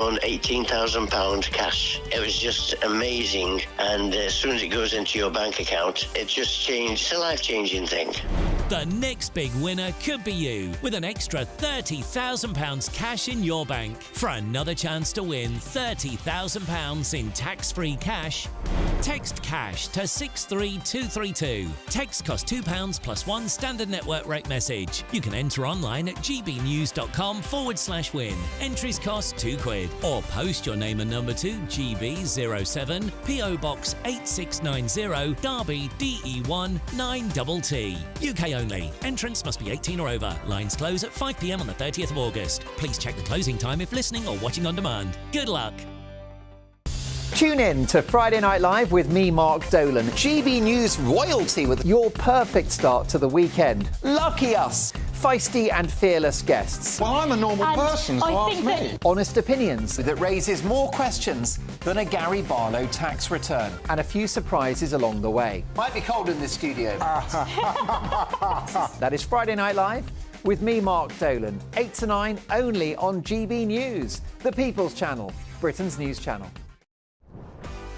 on £18,000 cash. It was just amazing, and as soon as it goes into your bank account, it just changed. It's a life-changing thing. The next big winner could be you, with an extra £30,000 cash in your bank. For another chance to win £30,000 in tax-free cash, text CASH to 63232. Text costs £2 plus one standard network rate message. You can enter online at gbnews.com/win. Entries cost £2. Or post your name and number to GB07 PO Box 8690 Derby DE1 9TT. UK only. Entrance must be 18 or over. Lines close at 5 p.m. on the 30th of August. Please check the closing time if listening or watching on demand. Good luck. Tune in to Friday Night Live with me, Mark Dolan. GB News royalty with your perfect start to the weekend. Lucky us! Feisty and fearless guests. Well, I'm a normal person, so ask me. Honest opinions that raises more questions than a Gary Barlow tax return. And a few surprises along the way. Might be cold in this studio. That is Friday Night Live with me, Mark Dolan. 8 to 9 only on GB News, the People's Channel, Britain's news channel.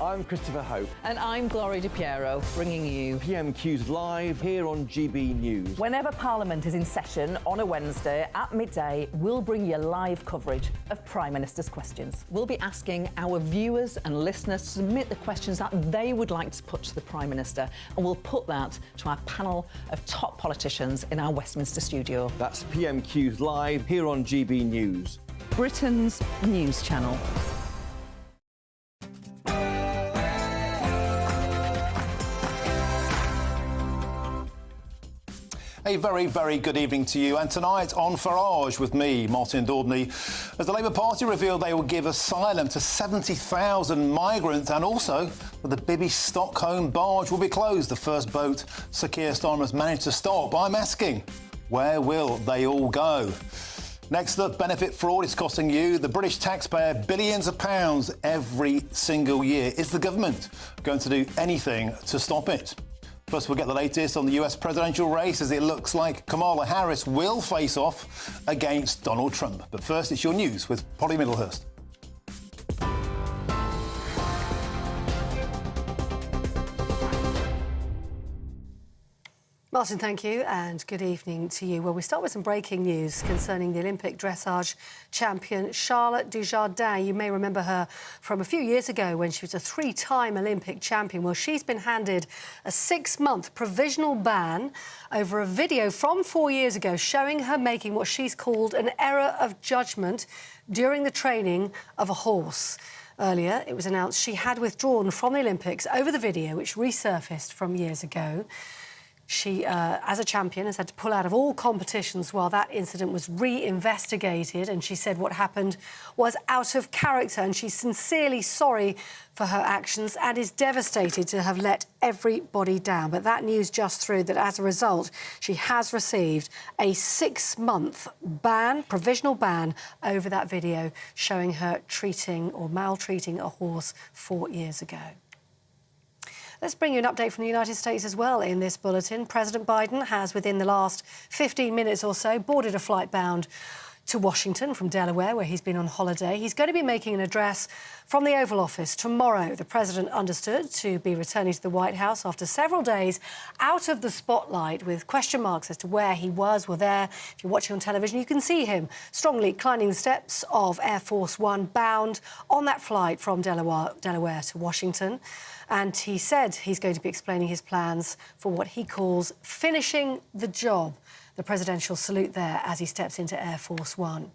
I'm Christopher Hope. And I'm Gloria Di Piero, bringing you PMQ's live here on GB News. Whenever Parliament is in session on a Wednesday at midday, we'll bring you live coverage of Prime Minister's questions. We'll be asking our viewers and listeners to submit the questions that they would like to put to the Prime Minister, and we'll put that to our panel of top politicians in our Westminster studio. That's PMQ's live here on GB News, Britain's news channel. A very, very good evening to you. And tonight on Farage with me, Martin Daubney, as the Labour Party revealed they will give asylum to 70,000 migrants, and also that the Bibby Stockholm barge will be closed, the first boat Sir Keir Starmer has managed to stop. I'm asking, where will they all go? Next up, benefit fraud is costing you, the British taxpayer, billions of pounds every single year. Is the government going to do anything to stop it? Plus, we'll get the latest on the US presidential race, as it looks like Kamala Harris will face off against Donald Trump. But first, it's your news with Polly Middlehurst. Martin, thank you, and good evening to you. Well, we start with some breaking news concerning the Olympic dressage champion Charlotte Dujardin. You may remember her from a few years ago when she was a three-time Olympic champion. Well, she's been handed a 6-month provisional ban over a video from 4 years ago showing her making what she's called an error of judgment during the training of a horse. Earlier, it was announced she had withdrawn from the Olympics over the video, which resurfaced from years ago. She, as a champion, has had to pull out of all competitions while that incident was re-investigated, and she said what happened was out of character, and she's sincerely sorry for her actions and is devastated to have let everybody down. But that news just through that as a result, she has received a 6-month ban, provisional ban, over that video showing her treating or maltreating a horse 4 years ago. Let's bring you an update from the United States as well in this bulletin. President Biden has, within the last 15 minutes or so, boarded a flight bound to Washington from Delaware, where he's been on holiday. He's going to be making an address from the Oval Office tomorrow. The president understood to be returning to the White House after several days out of the spotlight, with question marks as to where he was or there. If you're watching on television, you can see him strongly climbing the steps of Air Force One, bound on that flight from Delaware to Washington. And he said he's going to be explaining his plans for what he calls finishing the job. The presidential salute there as he steps into Air Force One.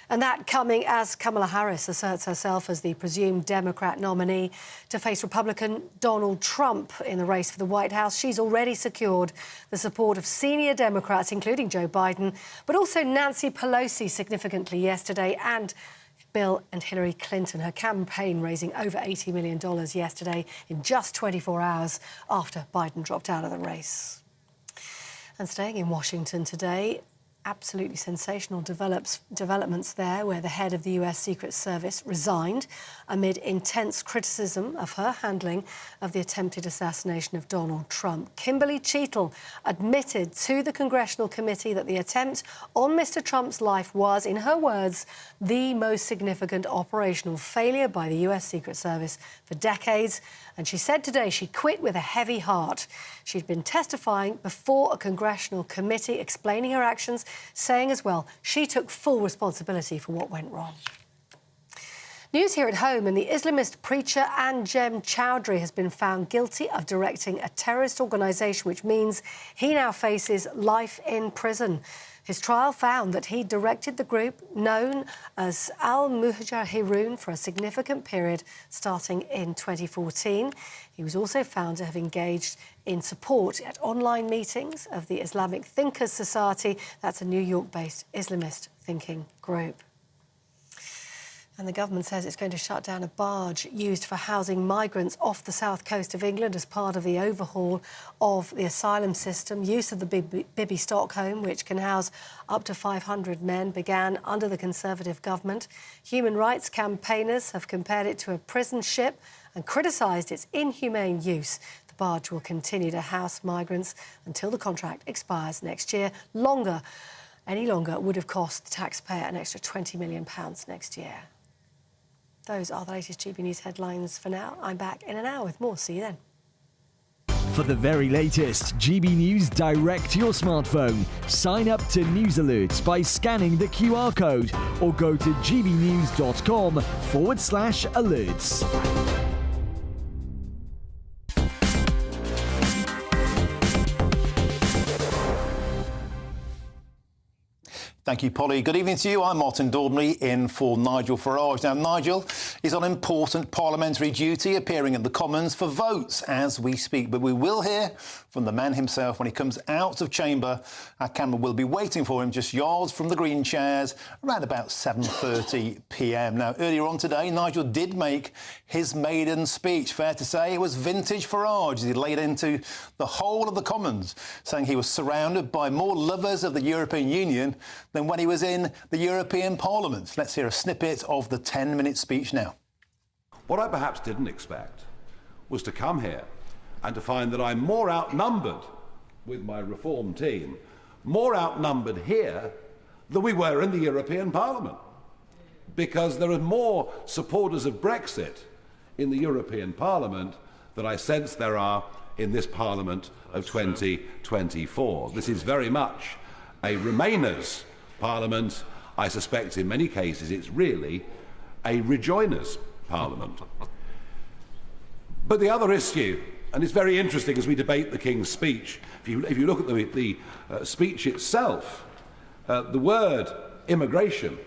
And that coming as Kamala Harris asserts herself as the presumed Democrat nominee to face Republican Donald Trump in the race for the White House. She's already secured the support of senior Democrats, including Joe Biden, but also Nancy Pelosi significantly yesterday, and Bill and Hillary Clinton. Her campaign raising over $80 million yesterday in just 24 hours after Biden dropped out of the race. And staying in Washington today, absolutely sensational developments there, where the head of the US Secret Service resigned amid intense criticism of her handling of the attempted assassination of Donald Trump. Kimberly Cheetle admitted to the Congressional Committee that the attempt on Mr. Trump's life was, in her words, the most significant operational failure by the US Secret Service for decades. And she said today she quit with a heavy heart. She'd been testifying before a congressional committee, explaining her actions, saying as well she took full responsibility for what went wrong. News here at home, and the Islamist preacher Anjem Choudhury has been found guilty of directing a terrorist organisation, which means he now faces life in prison. His trial found that he directed the group known as Al-Mujahirun for a significant period starting in 2014. He was also found to have engaged in support at online meetings of the Islamic Thinkers Society. That's a New York-based Islamist thinking group. And the government says it's going to shut down a barge used for housing migrants off the south coast of England as part of the overhaul of the asylum system. Use of the Bibby Stockholm, which can house up to 500 men, began under the Conservative government. Human rights campaigners have compared it to a prison ship and criticised its inhumane use. The barge will continue to house migrants until the contract expires next year. Any longer would have cost the taxpayer an extra £20 million next year. Those are the latest GB News headlines for now. I'm back in an hour with more. See you then. For the very latest GB News direct to your smartphone, sign up to News Alerts by scanning the QR code or go to gbnews.com/alerts. Thank you, Polly. Good evening to you. I'm Martin Dordney in for Nigel Farage. Now, Nigel is on important parliamentary duty, appearing in the Commons for votes as we speak. But we will hear from the man himself when he comes out of chamber. Our camera will be waiting for him just yards from the green chairs around about 7:30 p.m. Now, earlier on today, Nigel did make his maiden speech. Fair to say it was vintage Farage as he laid into the whole of the Commons, saying he was surrounded by more lovers of the European Union than when he was in the European Parliament. Let's hear a snippet of the 10-minute speech now. What I perhaps didn't expect was to come here and to find that I'm more outnumbered with my reform team, more outnumbered here than we were in the European Parliament, because there are more supporters of Brexit in the European Parliament than I sense there are in this Parliament of 2024. This is very much a Remainers Parliament. I suspect in many cases it's really a Rejoiners Parliament. But the other issue, and it's very interesting as we debate the King's speech, if you look at the speech itself, the word immigration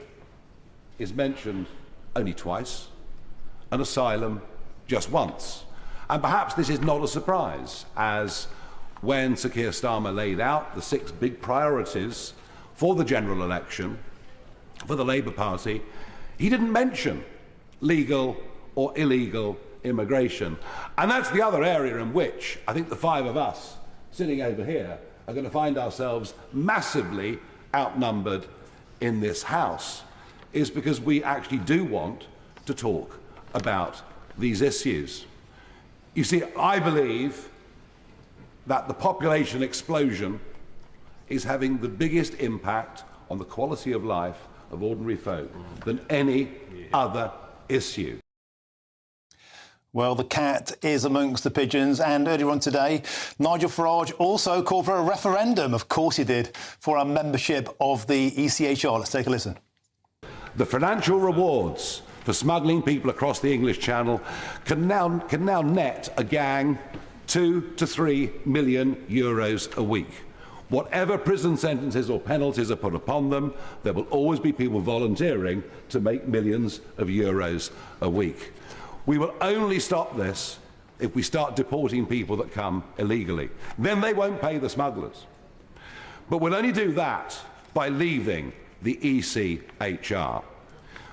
is mentioned only twice, and asylum just once. And perhaps this is not a surprise, as when Sir Keir Starmer laid out the 6 big priorities for the general election for the Labour Party, he didn't mention legal or illegal immigration. And that's the other area in which I think the 5 of us sitting over here are going to find ourselves massively outnumbered in this House, is because we actually do want to talk about these issues. You see, I believe that the population explosion is having the biggest impact on the quality of life of ordinary folk than any other issue. Well, the cat is amongst the pigeons, and earlier on today, Nigel Farage also called for a referendum. Of course he did, for our membership of the ECHR. Let's take a listen. The financial rewards for smuggling people across the English Channel can now net a gang 2 to 3 million euros a week. Whatever prison sentences or penalties are put upon them, there will always be people volunteering to make millions of euros a week. We will only stop this if we start deporting people that come illegally. Then they won't pay the smugglers. But we'll only do that by leaving the ECHR.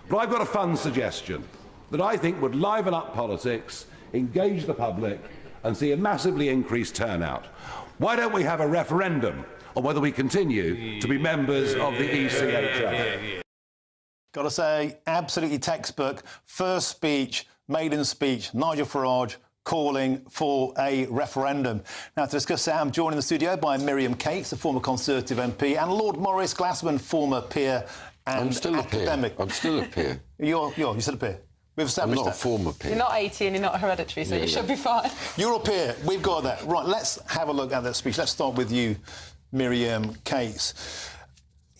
But I've got a fun suggestion that I think would liven up politics, engage the public, and see a massively increased turnout. Why don't we have a referendum on whether we continue to be members of the ECHR. Got to say, absolutely textbook. First speech, maiden speech, Nigel Farage calling for a referendum. Now, to discuss that, I'm joined in the studio by Miriam Cates, the former Conservative MP, and Lord Maurice Glassman, former peer and I'm still academic. A peer. I'm still a peer. You're still a peer. We've established I'm not that. a former peer. You're not 80 and you're not hereditary, so you should be fine. You're a peer. We've got that. Right, let's have a look at that speech. Let's start with you, Miriam Cates.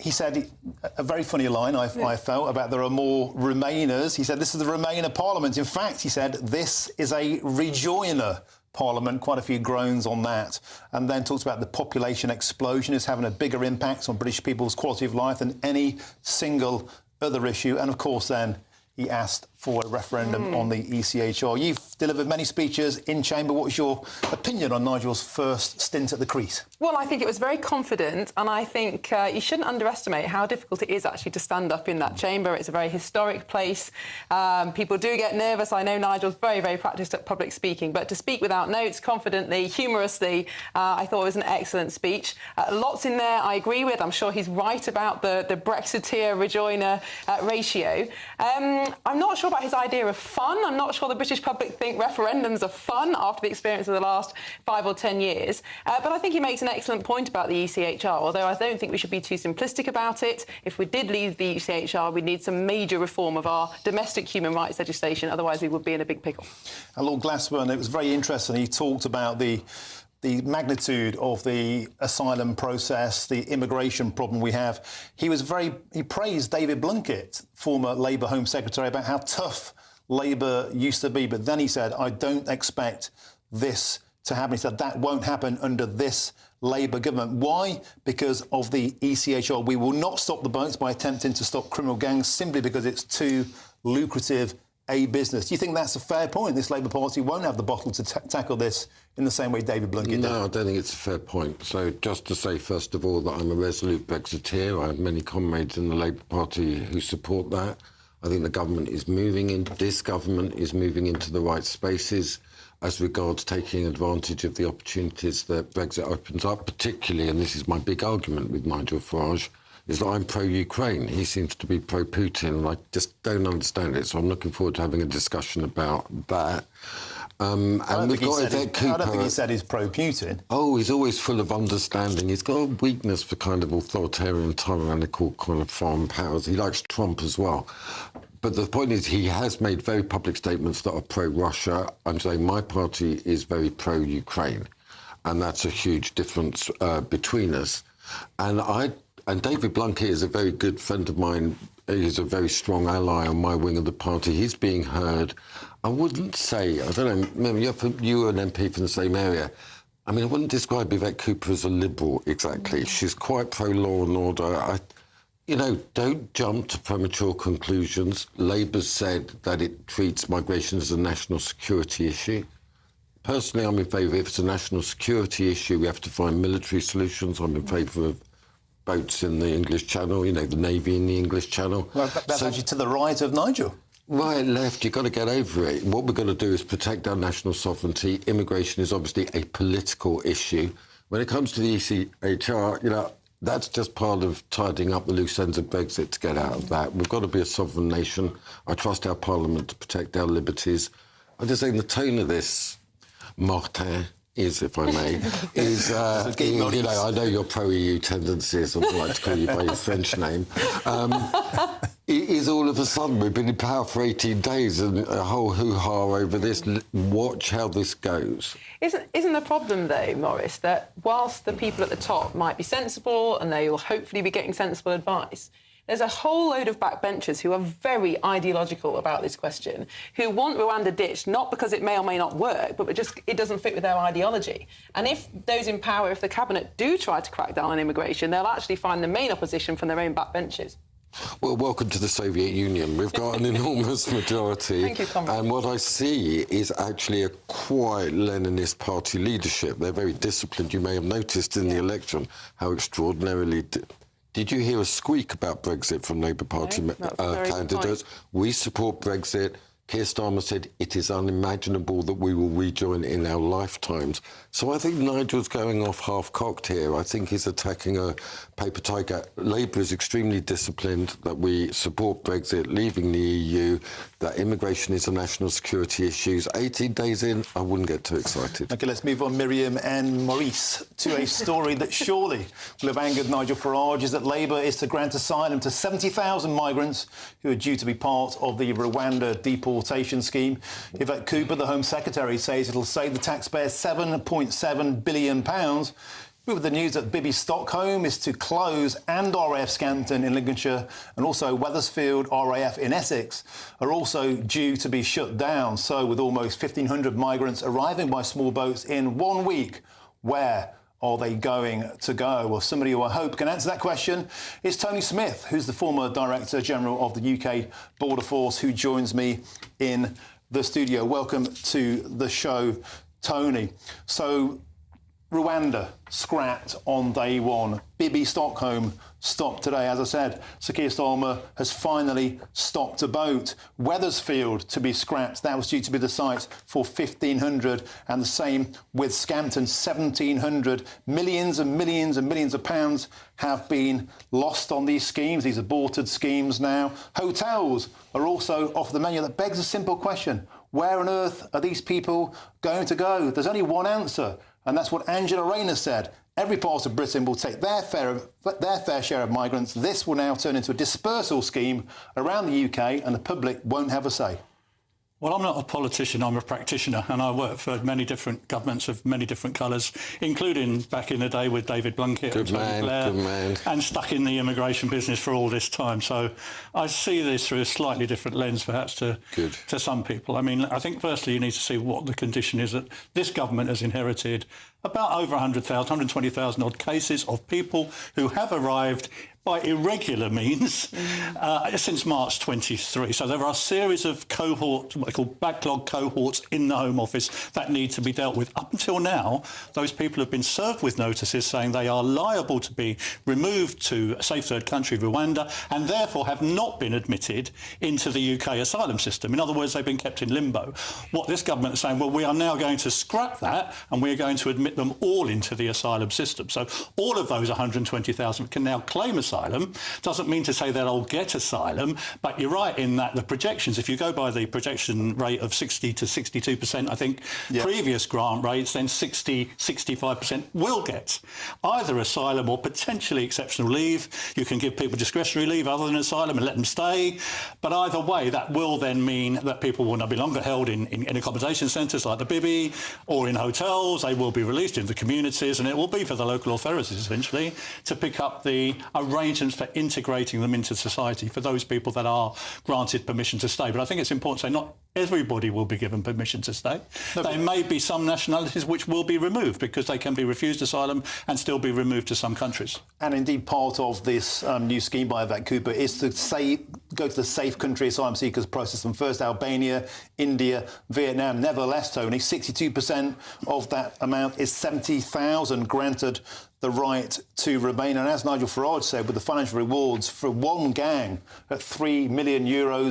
He said a very funny line, I felt, about there are more Remainers. He said this is the Remainer Parliament. In fact, he said this is a rejoiner Parliament. Quite a few groans on that. And then talks about the population explosion is having a bigger impact on British people's quality of life than any single other issue. And, of course, then he asked for a referendum on the ECHR. You've delivered many speeches in Chamber. What was your opinion on Nigel's first stint at the crease? Well, I think it was very confident, and I think you shouldn't underestimate how difficult it is actually to stand up in that chamber. It's a very historic place. People do get nervous. I know Nigel's very, very practised at public speaking, but to speak without notes, confidently, humorously, I thought it was an excellent speech. Lots in there I agree with. I'm sure he's right about the Brexiteer-rejoiner ratio. I'm not sure about his idea of fun. I'm not sure the British public think referendums are fun after the experience of the last 5 or 10 years. But I think he makes an excellent point about the ECHR, although I don't think we should be too simplistic about it. If we did leave the ECHR, we'd need some major reform of our domestic human rights legislation. Otherwise, we would be in a big pickle. And Lord Glassman, it was very interesting. He talked about the magnitude of the asylum process, the immigration problem we have. He praised David Blunkett, former Labour Home Secretary, about how tough Labour used to be. But then he said, I don't expect this to happen. He said that won't happen under this Labour government. Why? Because of the ECHR. We will not stop the boats by attempting to stop criminal gangs simply because it's too lucrative a business. Do you think that's a fair point? This Labour Party won't have the bottle to tackle this in the same way David Blunkett did? No, I don't think it's a fair point. So just to say, first of all, that I'm a resolute Brexiteer. I have many comrades in the Labour Party who support that. I think the government is this government is moving into the right spaces as regards taking advantage of the opportunities that Brexit opens up, particularly, and this is my big argument with Nigel Farage, is that I'm pro-Ukraine. He seems to be pro-Putin, and I just don't understand it. So I'm looking forward to having a discussion about that. And we've got Yvette Cooper. I don't think he said he's pro-Putin. Oh, he's always full of understanding. He's got a weakness for kind of authoritarian, tyrannical kind of foreign powers. He likes Trump as well. But the point is, he has made very public statements that are pro-Russia. I'm saying my party is very pro-Ukraine, and that's a huge difference between us. And David Blunkett is a very good friend of mine. He's a very strong ally on my wing of the party. He's being heard. I wouldn't say, I don't know, maybe you're an MP from the same area. I mean, I wouldn't describe Yvette Cooper as a liberal exactly. She's quite pro-law and order. Don't jump to premature conclusions. Labour's said that it treats migration as a national security issue. Personally, I'm in favour. If it's a national security issue, we have to find military solutions. I'm in favour of boats in the English Channel, the Navy in the English Channel. Well, that's actually to the right of Nigel. Right, left, you've got to get over it. What we've got to do is protect our national sovereignty. Immigration is obviously a political issue. When it comes to the ECHR, that's just part of tidying up the loose ends of Brexit to get out of that. We've got to be a sovereign nation. I trust our Parliament to protect our liberties. I'm just saying the tone of this, Martin, is, if I may, is, I know your pro-EU tendencies, I would like to call you by your French name, is all of a sudden, we've been in power for 18 days and a whole hoo-ha over this. Watch how this goes. Isn't the problem, though, Maurice, that whilst the people at the top might be sensible and they will hopefully be getting sensible advice, there's a whole load of backbenchers who are very ideological about this question, who want Rwanda ditched, not because it may or may not work, but just it doesn't fit with their ideology. And if those in power, if the Cabinet do try to crack down on immigration, they'll actually find the main opposition from their own backbenchers. Well, welcome to the Soviet Union. We've got an enormous majority. Thank you, Comrade. And what I see is actually a quite Leninist party leadership. They're very disciplined. You may have noticed in the election how extraordinarily... Did you hear a squeak about Brexit from Labour Party candidates? We support Brexit. Keir Starmer said it is unimaginable that we will rejoin in our lifetimes. So I think Nigel's going off half-cocked here. I think he's attacking a paper tiger. Labour is extremely disciplined, that we support Brexit, leaving the EU, that immigration is a national security issue. 18 days in, I wouldn't get too excited. OK, let's move on, Miriam and Maurice, to a story that surely will have angered Nigel Farage, is that Labour is to grant asylum to 70,000 migrants who are due to be part of the Rwanda deportation scheme. Yvette Cooper, the Home Secretary, says it'll save the taxpayers £7.7 billion. With the news that Bibby Stockholm is to close, and RAF Scampton in Lincolnshire and also Wethersfield RAF in Essex are also due to be shut down. So with almost 1,500 migrants arriving by small boats in 1 week, where are they going to go? Well, somebody who I hope can answer that question is Tony Smith, who's the former Director General of the UK Border Force, who joins me in the studio. Welcome to the show, Tony. So Rwanda scrapped on day one. Bibby Stockholm stopped today. As I said, Sir Keir Starmer has finally stopped a boat. Wethersfield to be scrapped. That was due to be the site for 1,500, and the same with Scampton, 1,700. Millions and millions and millions of pounds have been lost on these schemes, these aborted schemes now. Hotels are also off the menu. That begs a simple question. Where on earth are these people going to go? There's only one answer, and that's what Angela Rayner said. Every part of Britain will take their fair share of migrants. This will now turn into a dispersal scheme around the UK, and the public won't have a say. Well, I'm not a politician, I'm a practitioner, and I work for many different governments of many different colours, including back in the day with David Blunkett and Tony Blair, and stuck in the immigration business for all this time. So I see this through a slightly different lens, perhaps, to some people. I mean, I think firstly you need to see what the condition is that this government has inherited. About over 100,000, 120,000 odd cases of people who have arrived by irregular means since March 23. So there are a series of cohorts, what they call backlog cohorts in the Home Office that need to be dealt with. Up until now, those people have been served with notices saying they are liable to be removed to a safe third country, Rwanda, and therefore have not been admitted into the UK asylum system. In other words, they've been kept in limbo. What this government is saying, well, we are now going to scrap that and we are going to admit them all into the asylum system. So all of those 120,000 can now claim asylum. Doesn't mean to say they'll all get asylum, but you're right in that the projections, if you go by the projection rate of 60 to 62%, I think, previous grant rates, then 60, 65% will get either asylum or potentially exceptional leave. You can give people discretionary leave other than asylum and let them stay. But either way, that will then mean that people will not be longer held in accommodation centres like the Bibby or in hotels. They will be released into the communities, and it will be for the local authorities, essentially, to pick up the arrangements for integrating them into society for those people that are granted permission to stay. But I think it's important to say not everybody will be given permission to stay. There may be some nationalities which will be removed because they can be refused asylum and still be removed to some countries. And indeed, part of this new scheme by Yvette Cooper is to go to the safe country asylum seekers process them first. Albania, India, Vietnam. Nevertheless, Tony, 62% of that amount is 70,000 granted the right to remain. And as Nigel Farage said, with the financial rewards for one gang at €3 million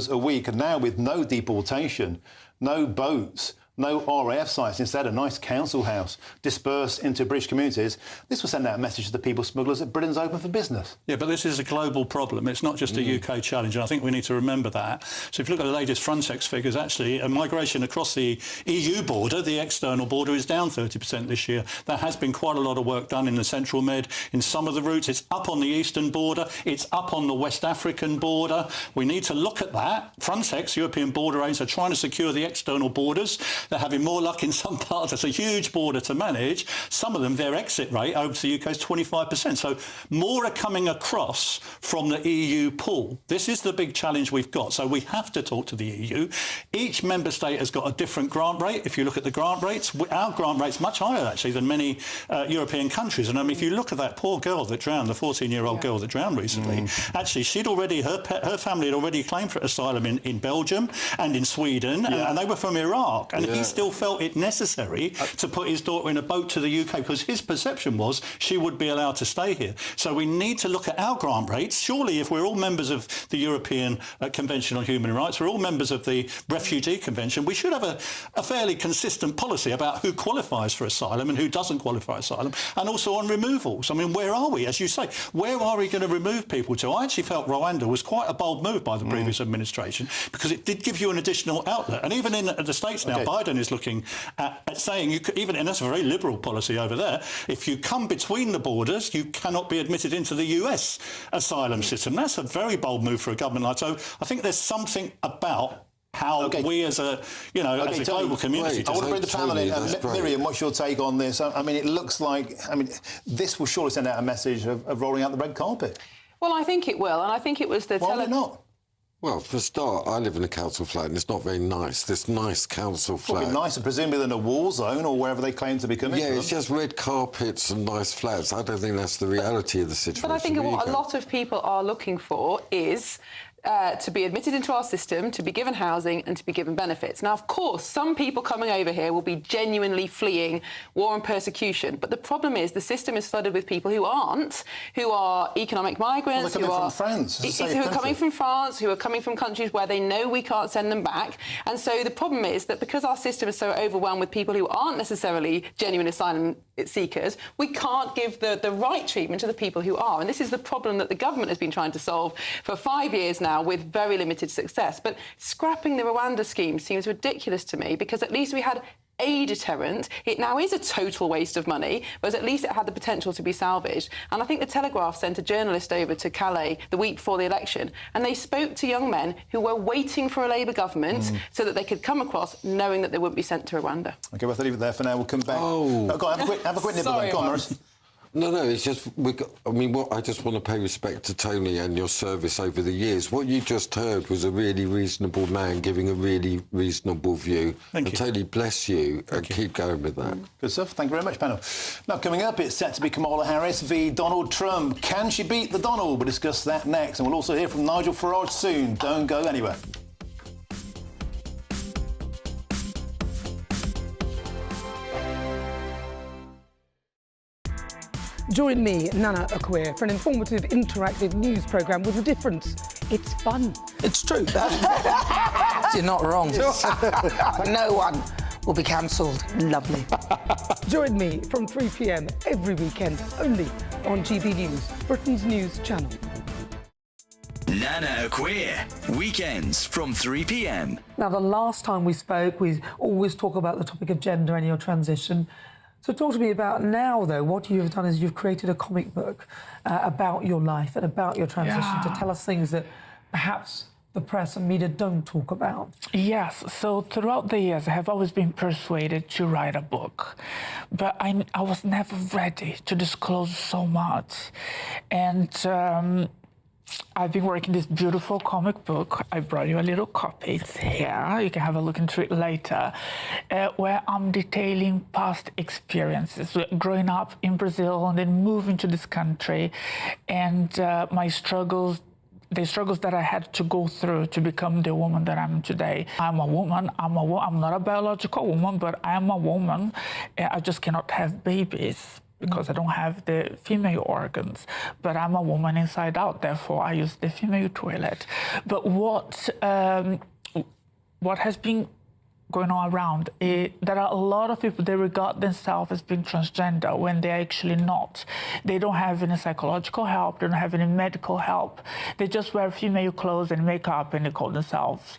a week, and now with no deportation, no boats, no RAF sites, instead a nice council house dispersed into British communities, this will send out a message to the people smugglers that Britain's open for business. Yeah, but this is a global problem. It's not just a UK challenge, and I think we need to remember that. So if you look at the latest Frontex figures, actually, migration across the EU border, the external border, is down 30% this year. There has been quite a lot of work done in the Central Med. In some of the routes, it's up on the eastern border, it's up on the West African border. We need to look at that. Frontex, European Border Agents, are trying to secure the external borders. They're having more luck in some parts. It's a huge border to manage. Some of them, their exit rate over to the UK is 25%. So more are coming across from the EU pool. This is the big challenge we've got. So we have to talk to the EU. Each member state has got a different grant rate. If you look at the grant rates, our grant rate's much higher, actually, than many European countries. And I mean, if you look at that poor girl that drowned, the 14-year-old girl that drowned recently, actually, her family had already claimed for asylum in Belgium and in Sweden, and they were from Iraq. And he still felt it necessary to put his daughter in a boat to the UK because his perception was she would be allowed to stay here. So we need to look at our grant rates. Surely, if we're all members of the European Convention on Human Rights, we're all members of the Refugee Convention, we should have a fairly consistent policy about who qualifies for asylum and who doesn't qualify for asylum, and also on removals. I mean, where are we? As you say, where are we going to remove people to? I actually felt Rwanda was quite a bold move by the previous administration because it did give you an additional outlet. And even in the States now, Biden is looking at saying, you could, even, and that's a very liberal policy over there, if you come between the borders, you cannot be admitted into the US asylum system. That's a very bold move for a government like so. I think there's something about how we as a, as a global community... I want to bring the panel in. Miriam, what's your take on this? I mean, it looks like... I mean, this will surely send out a message of rolling out the red carpet. Well, I think it will, and I think it was the... Why would it not? Well, for a start, I live in a council flat and it's not very nice. This nice council flat. It'd be nicer, presumably, than a war zone or wherever they claim to be coming from. Yeah, it's just red carpets and nice flats. I don't think that's the reality of the situation. But I think what a lot of people are looking for is... to be admitted into our system, to be given housing and to be given benefits. Now, of course, some people coming over here will be genuinely fleeing war and persecution, but the problem is the system is flooded with people who aren't, who are economic migrants, who are coming from France, who are coming from countries where they know we can't send them back. And so the problem is that because our system is so overwhelmed with people who aren't necessarily genuine asylum seekers, we can't give the right treatment to the people who are. And this is the problem that the government has been trying to solve for 5 years now with very limited success. But scrapping the Rwanda scheme seems ridiculous to me because at least we had a deterrent. It now is a total waste of money, but at least it had the potential to be salvaged. And I think the Telegraph sent a journalist over to Calais the week before the election, and they spoke to young men who were waiting for a Labour government so that they could come across knowing that they wouldn't be sent to Rwanda. OK, we'll have to leave it there for now. We'll come back. Go on, have a quick nibble then. Go on, Maurice. No, it's just... I just want to pay respect to Tony and your service over the years. What you just heard was a really reasonable man giving a really reasonable view. Thank you. Tony, bless you, and keep going with that. Good stuff. Thank you very much, panel. Now, coming up, it's set to be Kamala Harris v Donald Trump. Can she beat the Donald? We'll discuss that next. And we'll also hear from Nigel Farage soon. Don't go anywhere. Join me, Nana Akweer, for an informative, interactive news programme with a difference. It's fun. It's true. You're not wrong. No one will be cancelled. Lovely. Join me from 3 p.m. every weekend, only on GB News, Britain's news channel. Nana Akweer, weekends from 3 p.m. Now, the last time we spoke, we always talk about the topic of gender and your transition. So talk to me about now, though. What you've done is you've created a comic book about your life and about your transition to tell us things that perhaps the press and media don't talk about. Yes. So throughout the years, I have always been persuaded to write a book. But I was never ready to disclose so much. And I've been working this beautiful comic book. I brought you a little copy. It's here. You can have a look into it later, where I'm detailing past experiences, growing up in Brazil and then moving to this country, and my struggles, the struggles that I had to go through to become the woman that I'm today. I'm a woman. I'm not a biological woman, but I am a woman. I just cannot have babies because I don't have the female organs, but I'm a woman inside out, therefore I use the female toilet. But what has been going on around, there are a lot of people, they regard themselves as being transgender when they're actually not. They don't have any psychological help, they don't have any medical help. They just wear female clothes and makeup and they call themselves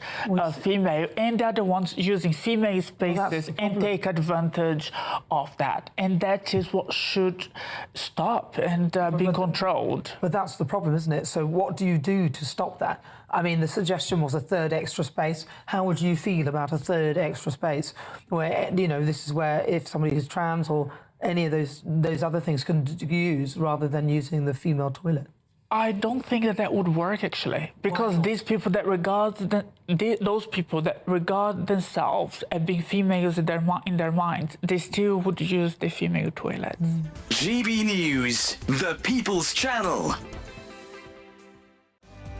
female. And they're the ones using female spaces and take advantage of that. And that is what should stop and be controlled. But that's the problem, isn't it? So what do you do to stop that? I mean, the suggestion was a third extra space. How would you feel about a third extra space where, this is where if somebody is trans or any of those other things can use rather than using the female toilet? I don't think that would work, actually, because these people that those people that regard themselves as being females in their minds, they still would use the female toilet. GB News, the People's Channel.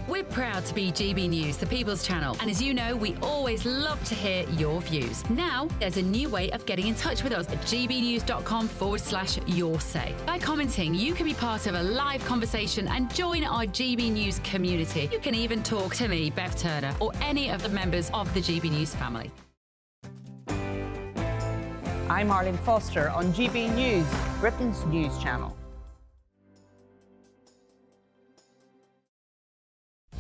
We're proud to be GB News, the People's Channel, and as you know, we always love to hear your views. Now, there's a new way of getting in touch with us at gbnews.com/your say. By commenting, you can be part of a live conversation and join our GB News community. You can even talk to me, Bev Turner, or any of the members of the GB News family. I'm Arlene Foster on GB News, Britain's news channel.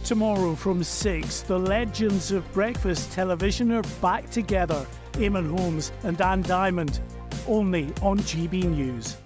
Tomorrow from 6, the legends of breakfast television are back together. Eamon Holmes and Anne Diamond, only on GB News.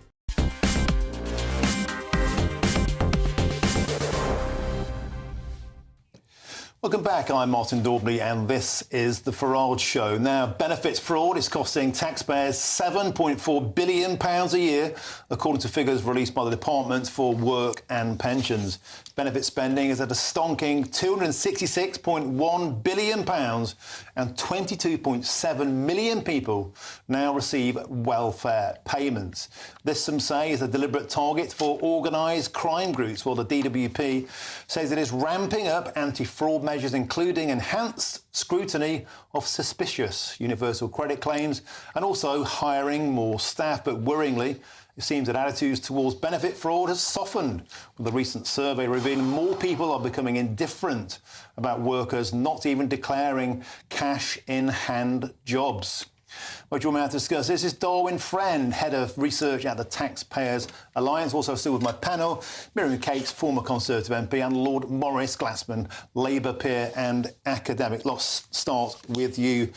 Welcome back, I'm Martin Daubney and this is The Farage Show. Now, benefits fraud is costing taxpayers £7.4 billion a year, according to figures released by the Department for Work and Pensions. Benefit spending is at a stonking £266.1 billion and 22.7 million people now receive welfare payments. This, some say, is a deliberate target for organised crime groups, while the DWP says it is ramping up anti-fraud measures, including enhanced scrutiny of suspicious universal credit claims and also hiring more staff. But worryingly, it seems that attitudes towards benefit fraud has softened, with a recent survey revealing more people are becoming indifferent about workers not even declaring cash-in-hand jobs. Well, joining me now to discuss this is Darwin Friend, Head of Research at the Taxpayers Alliance. Also still with my panel, Miriam Cates, former Conservative MP, and Lord Maurice Glassman, Labour peer and academic. Let's start with you,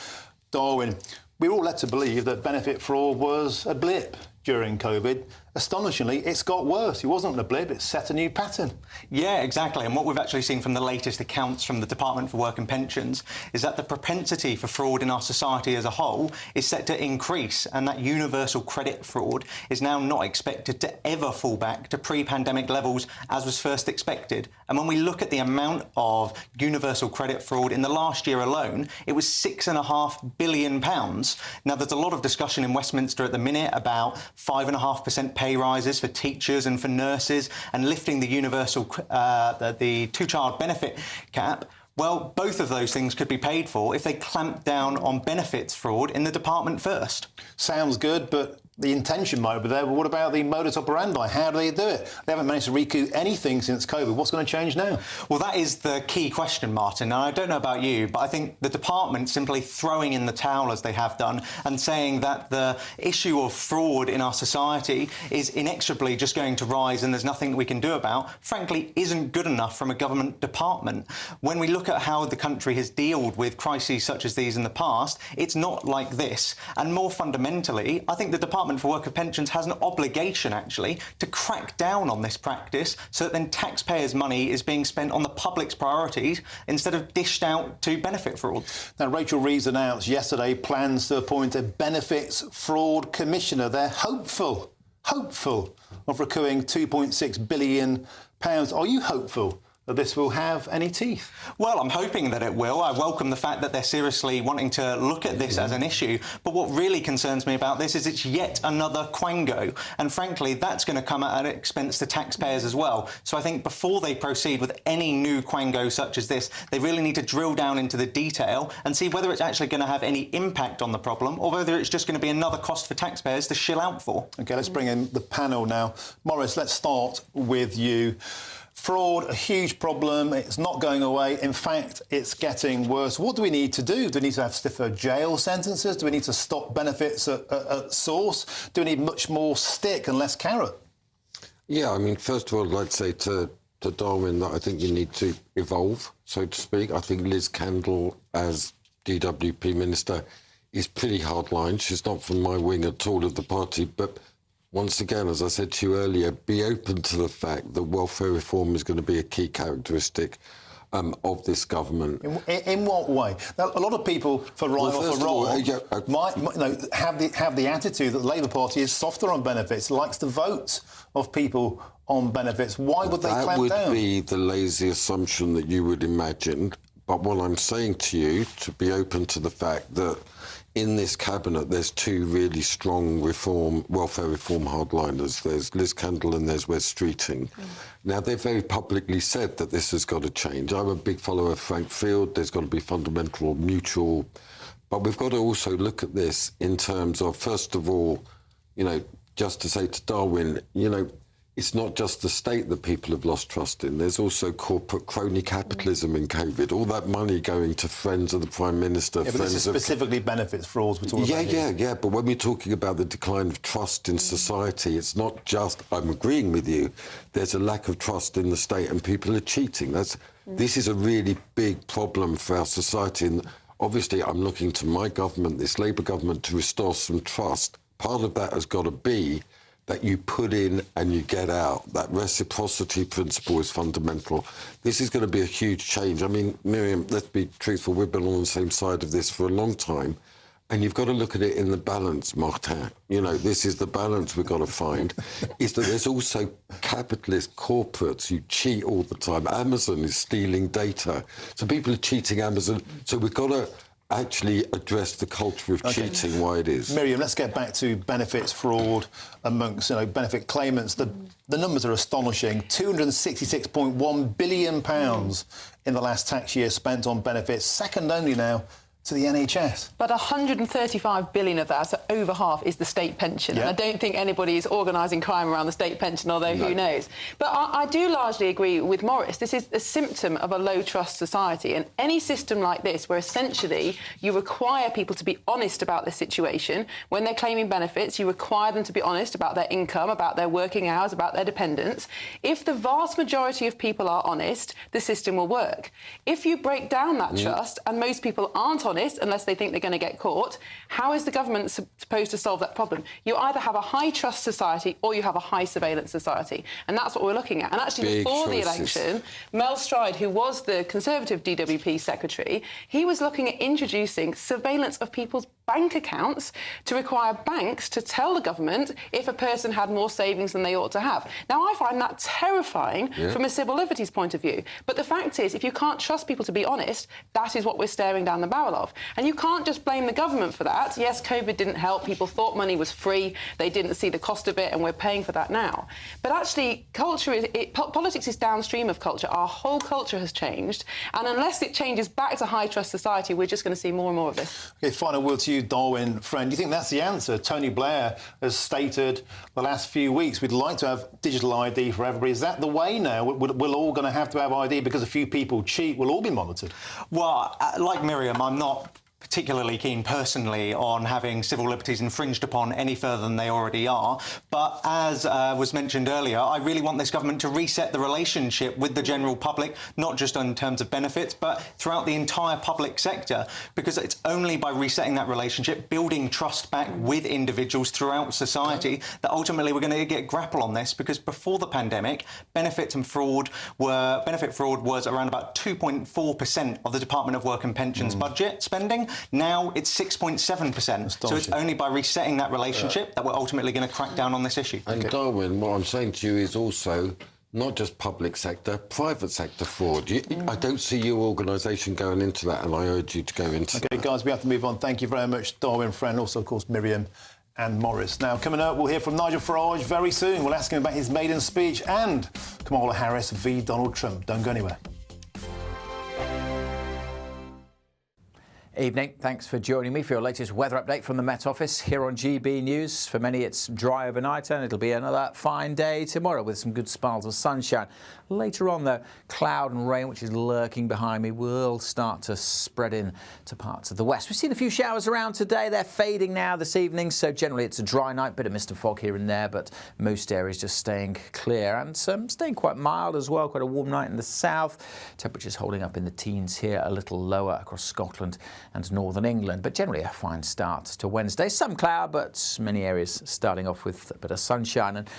Darwin. We were all led to believe that benefit fraud was a blip during COVID. Astonishingly, it's got worse. It wasn't a blip, it's set a new pattern. Yeah, exactly. And what we've actually seen from the latest accounts from the Department for Work and Pensions is that the propensity for fraud in our society as a whole is set to increase, and that universal credit fraud is now not expected to ever fall back to pre-pandemic levels as was first expected. And when we look at the amount of universal credit fraud in the last year alone, it was £6.5 billion. Now, there's a lot of discussion in Westminster at the minute about 5.5% pay rises for teachers and for nurses and lifting the universal, the two-child benefit cap. Well, both of those things could be paid for if they clamped down on benefits fraud in the department first. Sounds good, but the intention might be there, but what about the modus operandi? How do they do it? They haven't managed to recoup anything since COVID. What's going to change now? Well, that is the key question, Martin. And I don't know about you, but I think the department simply throwing in the towel, as they have done, and saying that the issue of fraud in our society is inexorably just going to rise and there's nothing that we can do about, frankly, isn't good enough from a government department. When we look at how the country has dealt with crises such as these in the past, it's not like this. And more fundamentally, I think the Department for Work and Pensions has an obligation, actually, to crack down on this practice so that then taxpayers' money is being spent on the public's priorities instead of dished out to benefit fraud. Now, Rachel Reeves announced yesterday plans to appoint a benefits fraud commissioner. They're hopeful of recouping £2.6 billion. Are you hopeful that this will have any teeth? Well, I'm hoping that it will. I welcome the fact that they're seriously wanting to look at this as an issue. But what really concerns me about this is it's yet another quango. And frankly, that's going to come at an expense to taxpayers as well. So I think before they proceed with any new quango such as this, they really need to drill down into the detail and see whether it's actually going to have any impact on the problem or whether it's just going to be another cost for taxpayers to shill out for. OK, let's bring in the panel now. Maurice, let's start with you. Fraud, a huge problem. It's not going away. In fact, it's getting worse. What do we need to do? Do we need to have stiffer jail sentences? Do we need to stop benefits at source? Do we need much more stick and less carrot? Yeah, I mean, first of all, I'd say to Darwin that I think you need to evolve, so to speak. I think Liz Kendall, as DWP Minister, is pretty hardline. She's not from my wing at all of the party, but once again, as I said to you earlier, be open to the fact that welfare reform is going to be a key characteristic of this government. In what way? Now, a lot of people, for right or for wrong, have the attitude that the Labour Party is softer on benefits, likes the vote of people on benefits. Why would they clamp down? That would be the lazy assumption that you would imagine. But what I'm saying to you, to be open to the fact that in this cabinet, there's two really strong welfare reform hardliners. There's Liz Kendall and there's Wes Streeting. Now, they've very publicly said that this has got to change. I'm a big follower of Frank Field. There's got to be fundamental, mutual. But we've got to also look at this in terms of, first of all, just to say to Darwin, it's not just the state that people have lost trust in. There's also corporate crony capitalism in COVID. All that money going to friends of the Prime Minister. Yeah, but this is specifically benefits frauds we're talking about. Yeah. But when we're talking about the decline of trust in society, it's not just, I'm agreeing with you, there's a lack of trust in the state and people are cheating. This is a really big problem for our society. And obviously, I'm looking to my government, this Labour government, to restore some trust. Part of that has got to be that you put in and you get out. That reciprocity principle is fundamental. This is going to be a huge change. I mean, Miriam, let's be truthful, we've been on the same side of this for a long time, and you've got to look at it in the balance, Martin. This is the balance we've got to find, is that there's also capitalist corporates who cheat all the time. Amazon is stealing data. So people are cheating Amazon. So we've got to actually address the culture of cheating, why it is. Miriam, let's get back to benefits fraud amongst benefit claimants. The numbers are astonishing. £266.1 billion in the last tax year spent on benefits, second only now to the NHS. But 135 billion of that, so over half, is the state pension. Yeah. And I don't think anybody is organising crime around the state pension, although who knows. But I do largely agree with Maurice. This is a symptom of a low-trust society. And any system like this, where essentially you require people to be honest about the situation, when they're claiming benefits, you require them to be honest about their income, about their working hours, about their dependents. If the vast majority of people are honest, the system will work. If you break down that trust, and most people aren't honest, unless they think they're going to get caught, how is the government supposed to solve that problem? You either have a high trust society or you have a high surveillance society. And that's what we're looking at. And actually, before the election, Mel Stride, who was the Conservative DWP secretary, he was looking at introducing surveillance of people's bank accounts to require banks to tell the government if a person had more savings than they ought to have. Now, I find that terrifying from a civil liberties point of view. But the fact is, if you can't trust people to be honest, that is what we're staring down the barrel of. And you can't just blame the government for that. Yes, COVID didn't help. People thought money was free. They didn't see the cost of it, and we're paying for that now. But actually, politics is downstream of culture. Our whole culture has changed. And unless it changes back to high trust society, we're just going to see more and more of this. OK, final word to you, Darwin Friend. Do you think that's the answer? Tony Blair has stated the last few weeks we'd like to have digital ID for everybody. Is that the way now? We're all going to have ID because a few people cheat? We'll all be monitored? Well, like Miriam, I'm not particularly keen personally on having civil liberties infringed upon any further than they already are. But as was mentioned earlier, I really want this government to reset the relationship with the general public, not just in terms of benefits, but throughout the entire public sector, because it's only by resetting that relationship, building trust back with individuals throughout society, that ultimately we're going to grapple on this. Because before the pandemic, benefit fraud was around about 2.4% of the Department of Work and Pensions budget spending. Now it's 6.7%. So it's only by resetting that relationship that we're ultimately going to crack down on this issue. And Darwin, what I'm saying to you is also not just public sector, private sector fraud. I don't see your organisation going into that, and I urge you to go into that. OK, guys, we have to move on. Thank you very much, Darwin Friend, also, of course, Miriam and Maurice. Now, coming up, we'll hear from Nigel Farage very soon. We'll ask him about his maiden speech and Kamala Harris v Donald Trump. Don't go anywhere. Evening. Thanks for joining me for your latest weather update from the Met Office here on GB News. For many, it's dry overnight, and it'll be another fine day tomorrow with some good spells of sunshine. Later on, though, cloud and rain, which is lurking behind me, will start to spread in to parts of the west. We've seen a few showers around today. They're fading now this evening, so generally it's a dry night, bit of mist and fog here and there, but most areas just staying clear and staying quite mild as well. Quite a warm night in the south. Temperatures holding up in the teens here, a little lower across Scotland and northern England, but generally a fine start to Wednesday. Some cloud, but many areas starting off with a bit of sunshine, and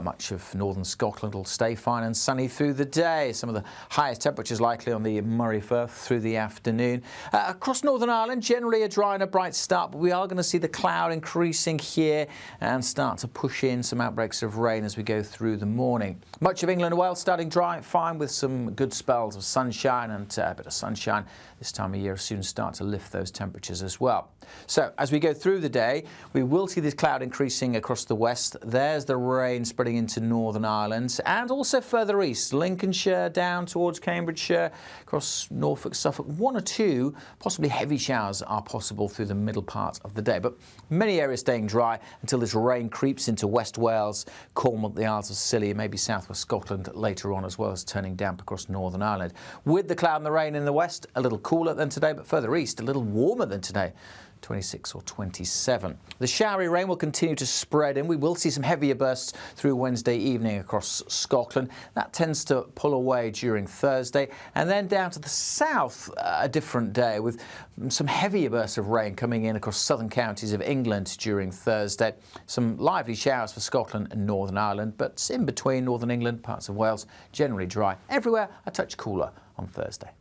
much of northern Scotland will stay fine and sunny through the day. Some of the highest temperatures likely on the Moray Firth through the afternoon. Across Northern Ireland, generally a dry and a bright start, but we are going to see the cloud increasing here and start to push in some outbreaks of rain as we go through the morning. Much of England and Wales starting dry, fine, with some good spells of sunshine, and a bit of sunshine this time of year soon start to lift those temperatures as well. So as we go through the day, we will see this cloud increasing across the west. There's the rain spreading into Northern Ireland and also further east, Lincolnshire down towards Cambridgeshire, across Norfolk, Suffolk. One or two possibly heavy showers are possible through the middle part of the day, but many areas staying dry until this rain creeps into West Wales, Cornwall, the Isles of Scilly, maybe southwest Scotland later on, as well as turning damp across Northern Ireland. With the cloud and the rain in the west, a little cooler than today, but further east, a little warmer than today. 26 or 27. The showery rain will continue to spread in. We will see some heavier bursts through Wednesday evening across Scotland. That tends to pull away during Thursday, and then down to the south a different day with some heavier bursts of rain coming in across southern counties of England during Thursday. Some lively showers for Scotland and Northern Ireland, but in between Northern England, parts of Wales, generally dry. Everywhere a touch cooler on Thursday.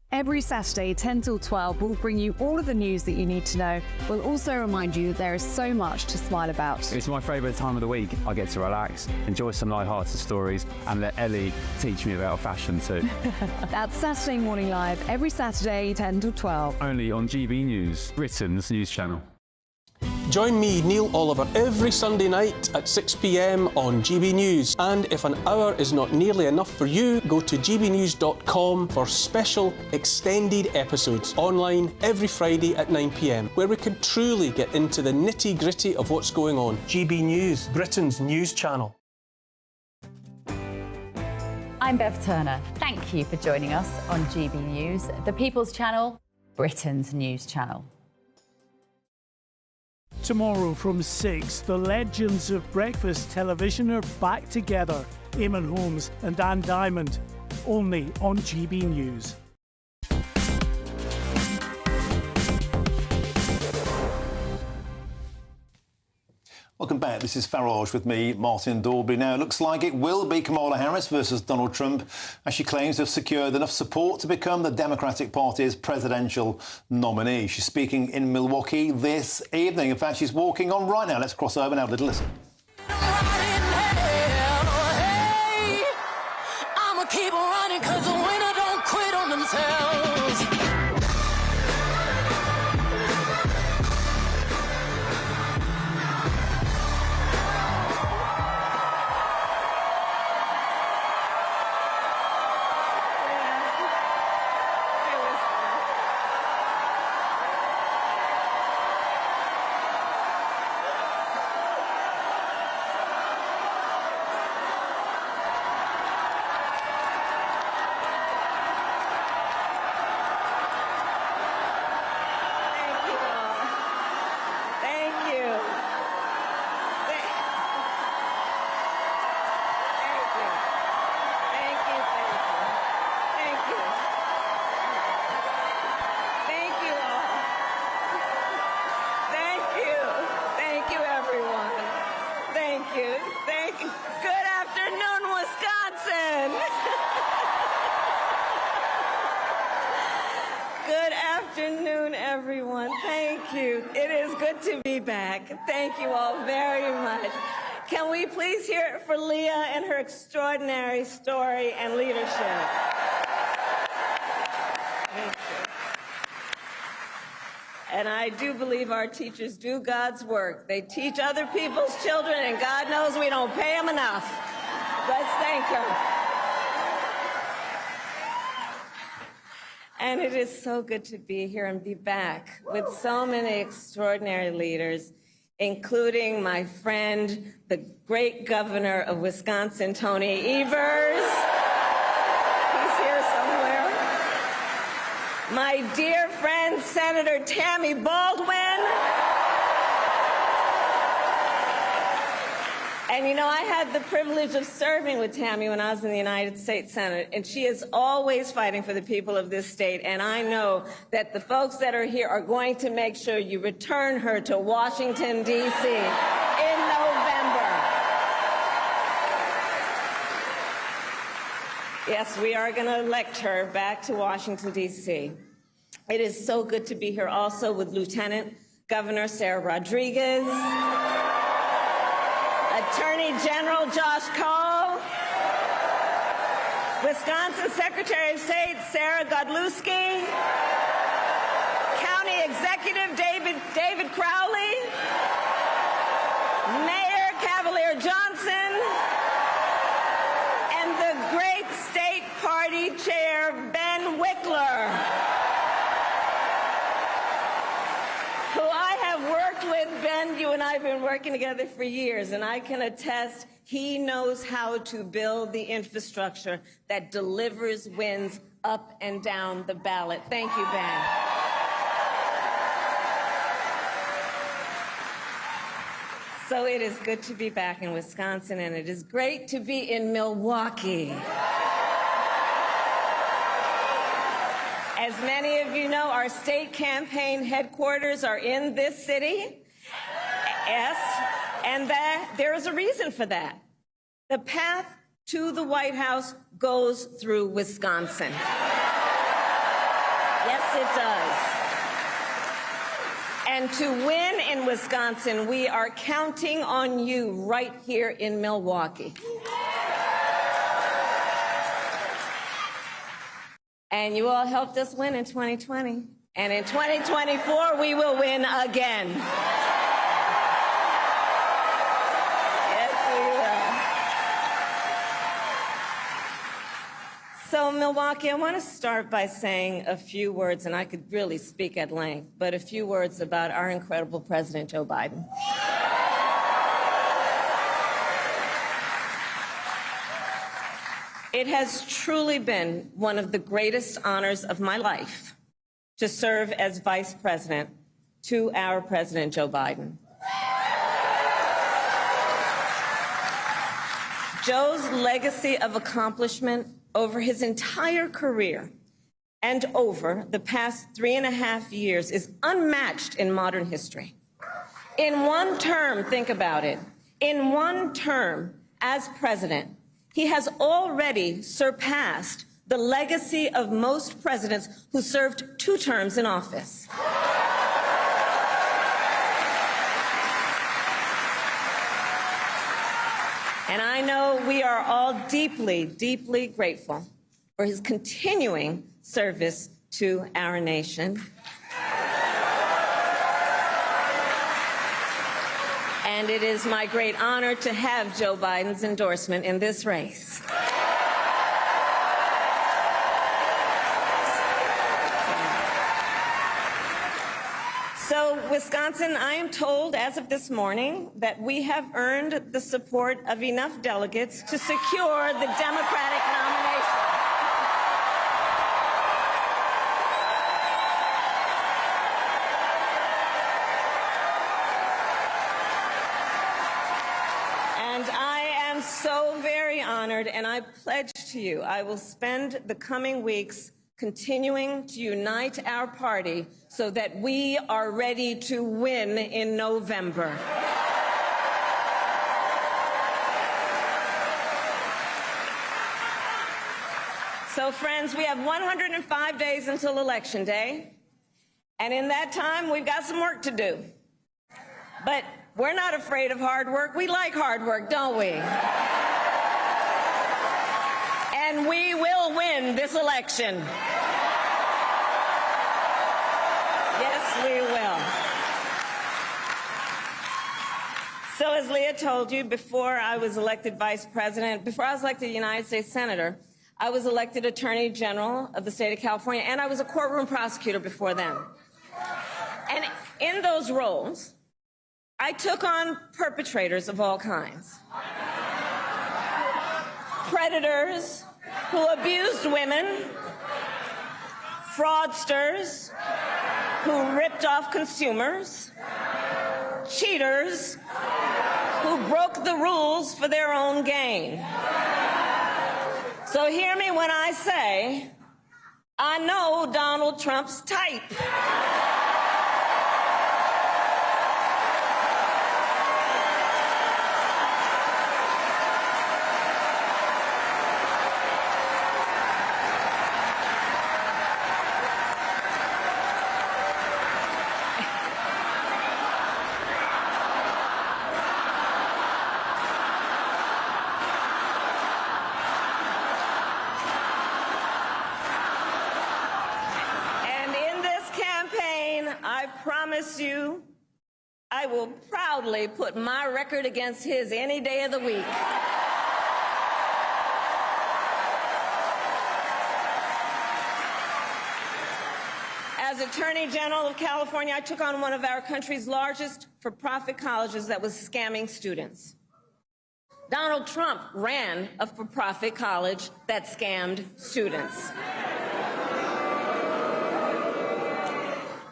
Every Saturday, 10 till 12, we'll bring you all of the news that you need to know. We'll also remind you that there is so much to smile about. It's my favourite time of the week. I get to relax, enjoy some light-hearted stories, and let Ellie teach me about fashion too. That's Saturday Morning Live, every Saturday, 10 till 12. Only on GB News, Britain's news channel. Join me, Neil Oliver, every Sunday night at 6 p.m. on GB News. And if an hour is not nearly enough for you, go to gbnews.com for special extended episodes online every Friday at 9 p.m, where we can truly get into the nitty-gritty of what's going on. GB News, Britain's news channel. I'm Bev Turner. Thank you for joining us on GB News, the People's Channel, Britain's news channel. Tomorrow from 6, the legends of breakfast television are back together. Eamon Holmes and Anne Diamond, only on GB News. Welcome back. This is Farage with me, Martin Daubry. Now, it looks like it will be Kamala Harris versus Donald Trump, as she claims to have secured enough support to become the Democratic Party's presidential nominee. She's speaking in Milwaukee this evening. In fact, she's walking on right now. Let's cross over and have a little listen. I'ma keep running 'cause the winner don't quit on themselves. Thank you all very much. Can we please hear it for Leah and her extraordinary story and leadership? Thank you. And I do believe our teachers do God's work. They teach other people's children, and God knows we don't pay them enough. Let's thank them. And it is so good to be here and be back with so many extraordinary leaders, including my friend, the great governor of Wisconsin, Tony Evers. He's here somewhere. My dear friend, Senator Tammy Baldwin. And you know, I had the privilege of serving with Tammy when I was in the United States Senate, and she is always fighting for the people of this state. And I know that the folks that are here are going to make sure you return her to Washington, D.C. in November. Yes, we are going to elect her back to Washington, D.C. It is so good to be here also with Lieutenant Governor Sarah Rodriguez, Attorney General Josh Cole, Wisconsin Secretary of State Sarah Godlewski, County Executive David Crowley, Mayor Cavalier Johnson, and the great State Party Chair Ben Wickler, who I have worked with. Ben, you and I have been working together for years, and I can attest he knows how to build the infrastructure that delivers wins up and down the ballot. Thank you, Ben. So it is good to be back in Wisconsin, and it is great to be in Milwaukee. As many of you know, our state campaign headquarters are in this city. Yes, and there is a reason for that. The path to the White House goes through Wisconsin. Yes, it does. And to win in Wisconsin, we are counting on you right here in Milwaukee. And you all helped us win in 2020. And in 2024, we will win again. Yes, we will. So, Milwaukee, I want to start by saying a few words, and I could really speak at length, but a few words about our incredible President Joe Biden. It has truly been one of the greatest honors of my life to serve as Vice President to our President Joe Biden. Joe's legacy of accomplishment over his entire career and over the past 3.5 years is unmatched in modern history. In one term, think about it, in one term as president, he has already surpassed the legacy of most presidents who served 2 terms in office. And I know we are all deeply, deeply grateful for his continuing service to our nation. And it is my great honor to have Joe Biden's endorsement in this race. So, Wisconsin, I am told as of this morning that we have earned the support of enough delegates to secure the Democratic nomination. So very honored, and I pledge to you I will spend the coming weeks continuing to unite our party so that we are ready to win in November. So, friends, we have 105 days until Election Day, and in that time, we've got some work to do. But we're not afraid of hard work. We like hard work, don't we? And we will win this election. Yes, we will. So as Leah told you, before I was elected Vice President, before I was elected United States Senator, I was elected Attorney General of the state of California, and I was a courtroom prosecutor before then. And in those roles, I took on perpetrators of all kinds. Predators who abused women, fraudsters who ripped off consumers, cheaters who who broke the rules for their own gain. So hear me when I say, I know Donald Trump's type. I promise you, I will proudly put my record against his any day of the week. As Attorney General of California, I took on one of our country's largest for-profit colleges that was scamming students. Donald Trump ran a for-profit college that scammed students.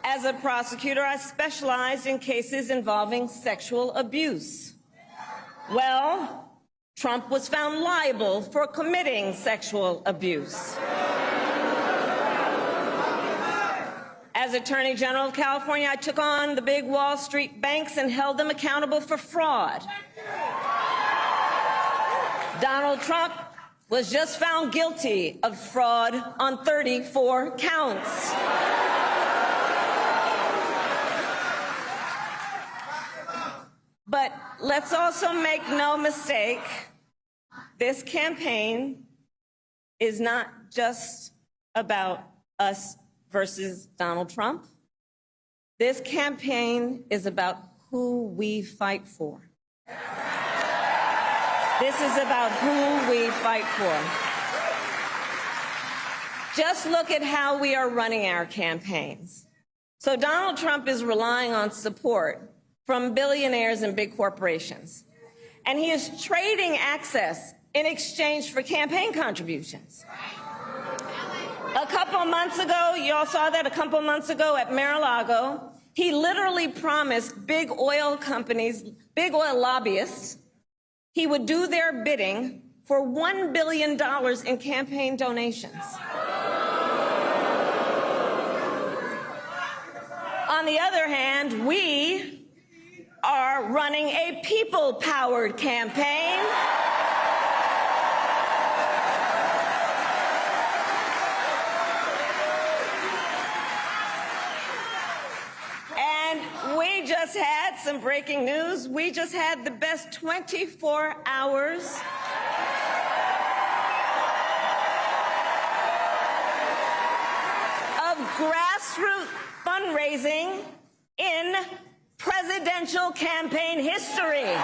As a prosecutor, I specialized in cases involving sexual abuse. Well, Trump was found liable for committing sexual abuse. As Attorney General of California, I took on the big Wall Street banks and held them accountable for fraud. Donald Trump was just found guilty of fraud on 34 counts. But let's also make no mistake, this campaign is not just about us versus Donald Trump. This campaign is about who we fight for. This is about who we fight for. Just look at how we are running our campaigns. So Donald Trump is relying on support from billionaires and big corporations. And he is trading access in exchange for campaign contributions. A couple months ago, you all saw that a couple months ago at Mar-a-Lago, he literally promised big oil companies, big oil lobbyists, he would do their bidding for $1 billion in campaign donations. On the other hand, we are running a people-powered campaign. And we just had some breaking news. We just had the best 24 hours of grassroots fundraising in presidential campaign history. All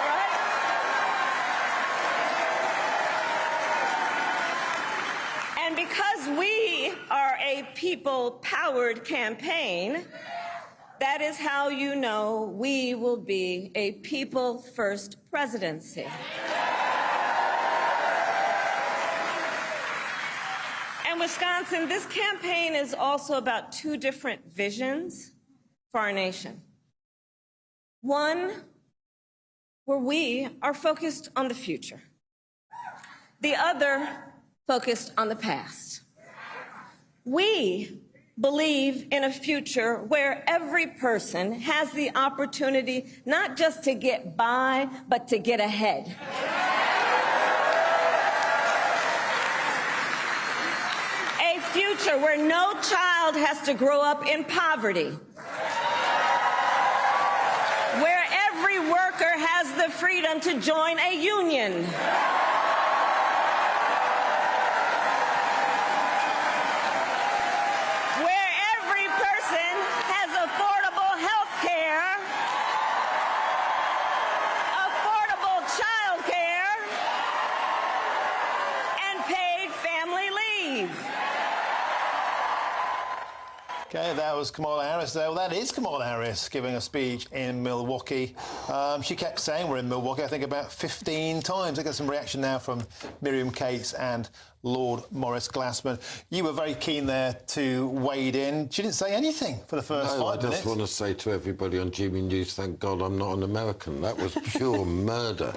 right? And because we are a people-powered campaign, that is how you know we will be a people-first presidency. In Wisconsin, this campaign is also about two different visions for our nation. One, where we are focused on the future. The other, focused on the past. We believe in a future where every person has the opportunity not just to get by, but to get ahead. Future where no child has to grow up in poverty, where every worker has the freedom to join a union, where every person has affordable health care, affordable child care, and paid family leave. OK, that was Kamala Harris there. Well, that is Kamala Harris giving a speech in Milwaukee. She kept saying we're in Milwaukee, I think, about 15 times. I get some reaction now from Miriam Cates and Lord Morris Glassman. You were very keen there to wade in. She didn't say anything for the first 5 minutes. I just want to say to everybody on GB News, thank God I'm not an American. That was pure murder.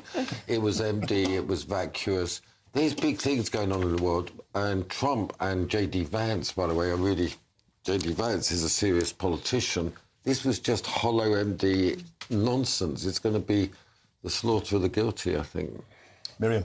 It was empty, it was vacuous. There's big things going on in the world, and Trump and J.D. Vance, by the way, are really... J.D. Vance is a serious politician. This was just hollow, empty nonsense. It's going to be the slaughter of the guilty, I think. Miriam.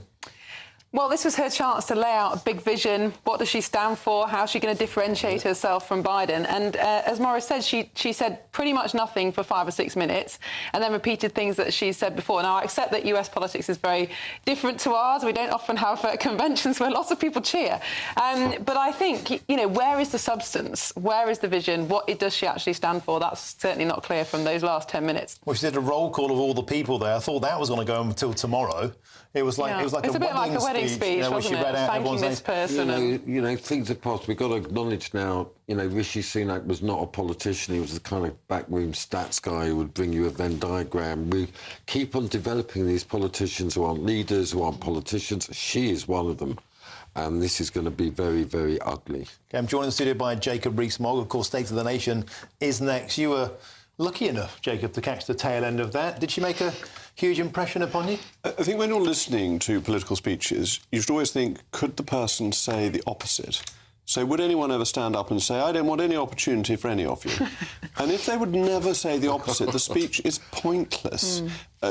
Well, this was her chance to lay out a big vision. What does she stand for? How is she going to differentiate herself from Biden? And as Morris said, she said pretty much nothing for 5 or 6 minutes and then repeated things that she said before. Now, I accept that US politics is very different to ours. We don't often have conventions where lots of people cheer. But I think, you know, where is the substance? Where is the vision? What does she actually stand for? That's certainly not clear from those last 10 minutes. Well, she did a roll call of all the people there. I thought that was going to go until tomorrow. It was like it's a bit like a wedding speech, wasn't it? Thanking this person. You know, things have passed. We've got to acknowledge now, you know, Rishi Sunak was not a politician. He was the kind of backroom stats guy who would bring you a Venn diagram. We keep on developing these politicians who aren't leaders, who aren't politicians. She is one of them. And this is going to be very, very ugly. Okay, I'm joined in the studio by Jacob Rees-Mogg. Of course, State of the Nation is next. You were lucky enough, Jacob, to catch the tail end of that. Did she make a huge impression upon you? I think when you're listening to political speeches, you should always think, could the person say the opposite? So would anyone ever stand up and say, I don't want any opportunity for any of you? And if they would never say the opposite, the speech is pointless.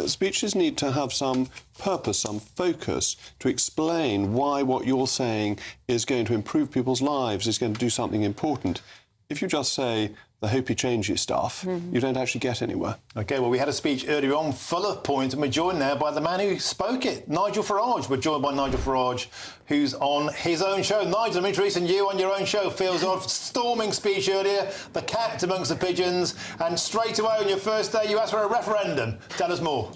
Speeches need to have some purpose, some focus to explain why what you're saying is going to improve people's lives, is going to do something important. If you just say the hopey changey stuff, you don't actually get anywhere. OK, well, we had a speech earlier on full of points, and we're joined now by the man who spoke it, Nigel Farage. We're joined by Nigel Farage, who's on his own show. Nigel, I'm introducing you on your own show. Feels odd. Storming speech earlier, the cat amongst the pigeons, and straight away on your first day you asked for a referendum. Tell us more.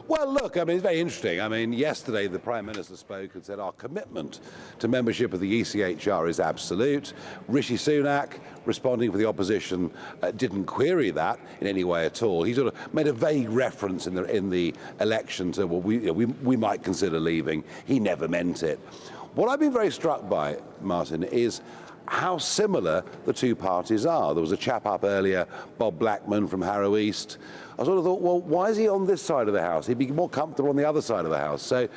Well, look, I mean, it's very interesting. I mean, yesterday the Prime Minister spoke and said our commitment to membership of the ECHR is absolute. Rishi Sunak, responding for the opposition, didn't query that in any way at all. He sort of made a vague reference in the election to, well, we might consider leaving. He never meant it. What I've been very struck by, Martin, is how similar the two parties are. There was a chap up earlier, Bob Blackman from Harrow East. I sort of thought, well, why is he on this side of the house? He'd be more comfortable on the other side of the house. So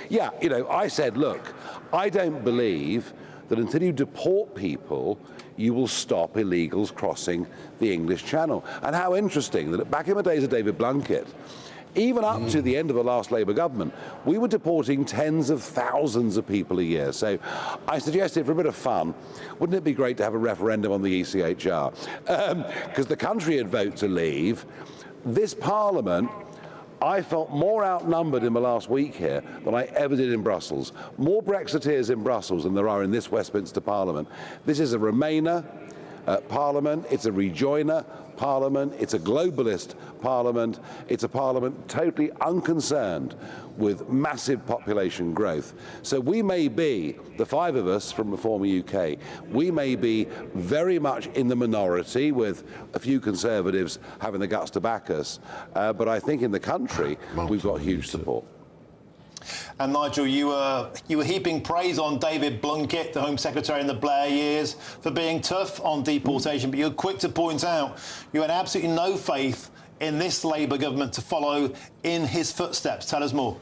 yeah, you know, I said, look, I don't believe that until you deport people, you will stop illegals crossing the English Channel. And how interesting that back in the days of David Blunkett, even up to the end of the last Labour government, we were deporting tens of thousands of people a year. So I suggested, for a bit of fun, wouldn't it be great to have a referendum on the ECHR? Because the country had voted to leave. This Parliament, I felt more outnumbered in the last week here than I ever did in Brussels. More Brexiteers in Brussels than there are in this Westminster Parliament. This is a Remainer Parliament, it's a rejoiner Parliament, it's a globalist Parliament, it's a Parliament totally unconcerned with massive population growth. So we may be, the five of us from Reform UK, we may be very much in the minority with a few Conservatives having the guts to back us, but I think in the country we've got huge support. And Nigel, you were heaping praise on David Blunkett, the Home Secretary in the Blair years, for being tough on deportation, but you're quick to point out you had absolutely no faith in this Labour government to follow in his footsteps. Tell us more.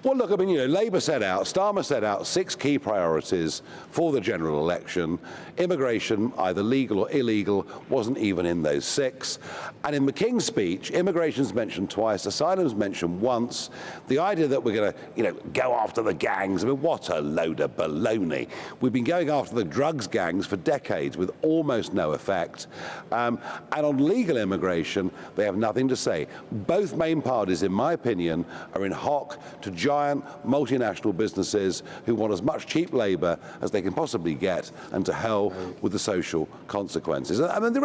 Well, look, I mean, you know, Labour Starmer set out 6 key priorities for the general election. Immigration, either legal or illegal, wasn't even in those 6. And in McKing's speech, immigration's mentioned twice, asylum's mentioned once. The idea that we're going to, you know, go after the gangs, I mean, what a load of baloney. We've been going after the drugs gangs for decades with almost no effect. And on legal immigration, they have nothing to say. Both main parties, in my opinion, are in hock to giant multinational businesses who want as much cheap labour as they can possibly get, and to hell with the social consequences. I mean, the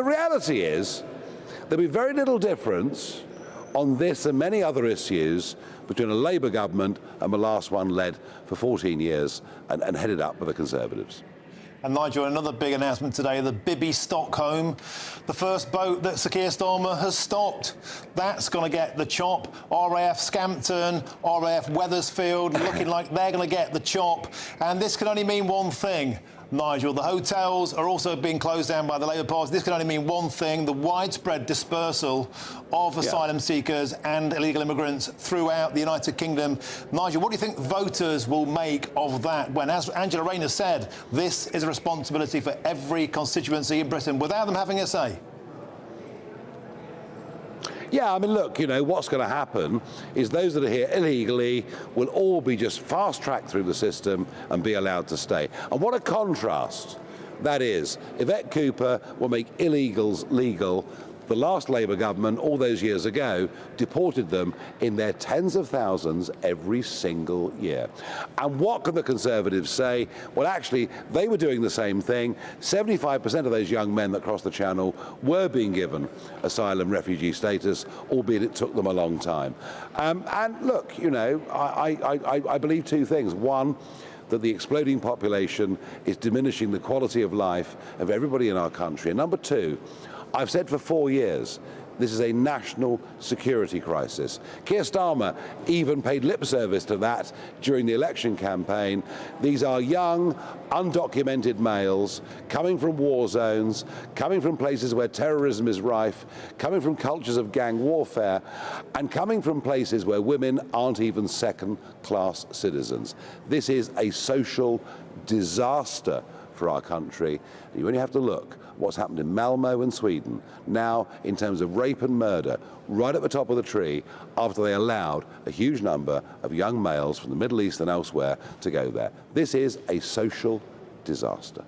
reality is there'll be very little difference on this and many other issues between a Labour government and the last one led for 14 years and headed up by the Conservatives. And Nigel, another big announcement today, the Bibi Stockholm, the first boat that Sir Keir Starmer has stopped. That's going to get the chop. RAF Scampton, RAF Wethersfield, looking like they're going to get the chop. And this can only mean one thing, Nigel. The hotels are also being closed down by the Labour Party. This can only mean one thing, the widespread dispersal of asylum seekers and illegal immigrants throughout the United Kingdom. Nigel, what do you think voters will make of that when, as Angela Rayner said, this is a responsibility for every constituency in Britain without them having a say? Yeah, I mean, look, you know, what's going to happen is those that are here illegally will all be just fast-tracked through the system and be allowed to stay. And what a contrast that is. Yvette Cooper will make illegals legal. The last Labour government, all those years ago, deported them in their tens of thousands every single year. And what can the Conservatives say? Well, actually, they were doing the same thing. 75% of those young men that crossed the Channel were being given asylum refugee status, albeit it took them a long time. And look, you know, I believe two things. One, that the exploding population is diminishing the quality of life of everybody in our country. And number two, I've said for 4 years, this is a national security crisis. Keir Starmer even paid lip service to that during the election campaign. These are young, undocumented males coming from war zones, coming from places where terrorism is rife, coming from cultures of gang warfare, and coming from places where women aren't even second-class citizens. This is a social disaster for our country. You only have to look what's happened in Malmo and Sweden now in terms of rape and murder right at the top of the tree after they allowed a huge number of young males from the Middle East and elsewhere to go there. This is a social disaster.